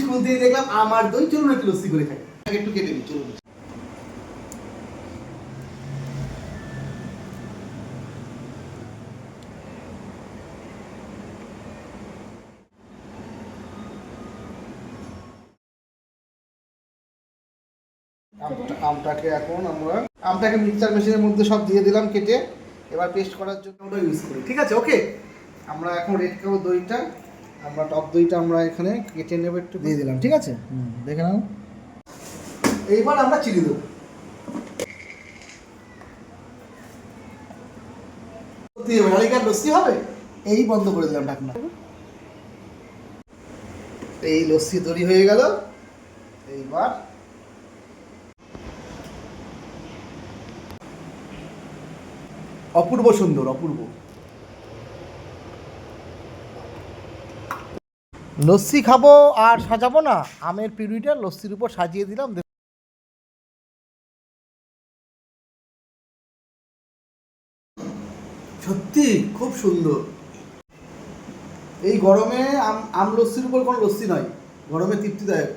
School থেকে দেখলাম আমার দই, চলুন একটু লস্যি করে খাই। একটু কেটে দিই, চলুন। আমটাকে এখন আমরা মিক্সচার মেশিনের মধ্যে সব দিয়ে দিলাম কেটে, এবার পেস্ট করার জন্য ওটা ইউজ করি। ঠিক আছে, ওকে। আমরা এখন রেড কাউ দইটা, আমরা টক দইটা আমরা এখানে কেটে নেব, একটু দিয়ে দিলাম। ঠিক আছে, দেখে নাও। এইবার আমরা চিনি দেবো। নালিকার লস্যি হবে, এই বন্ধ করে দিলাম ঢাকনা। এই লস্যি তৈরি হয়ে গেল। এইবার অপূর্ব সুন্দর, অপূর্ব লস্যি খাবো আর সাজাবো না, আমের পিউরিটা লস্যির উপর সাজিয়ে দিলাম। সত্যি খুব সুন্দর। এই গরমে আম লস্যির উপর কোনো লস্যি নয়, গরমে তৃপ্তিদায়ক।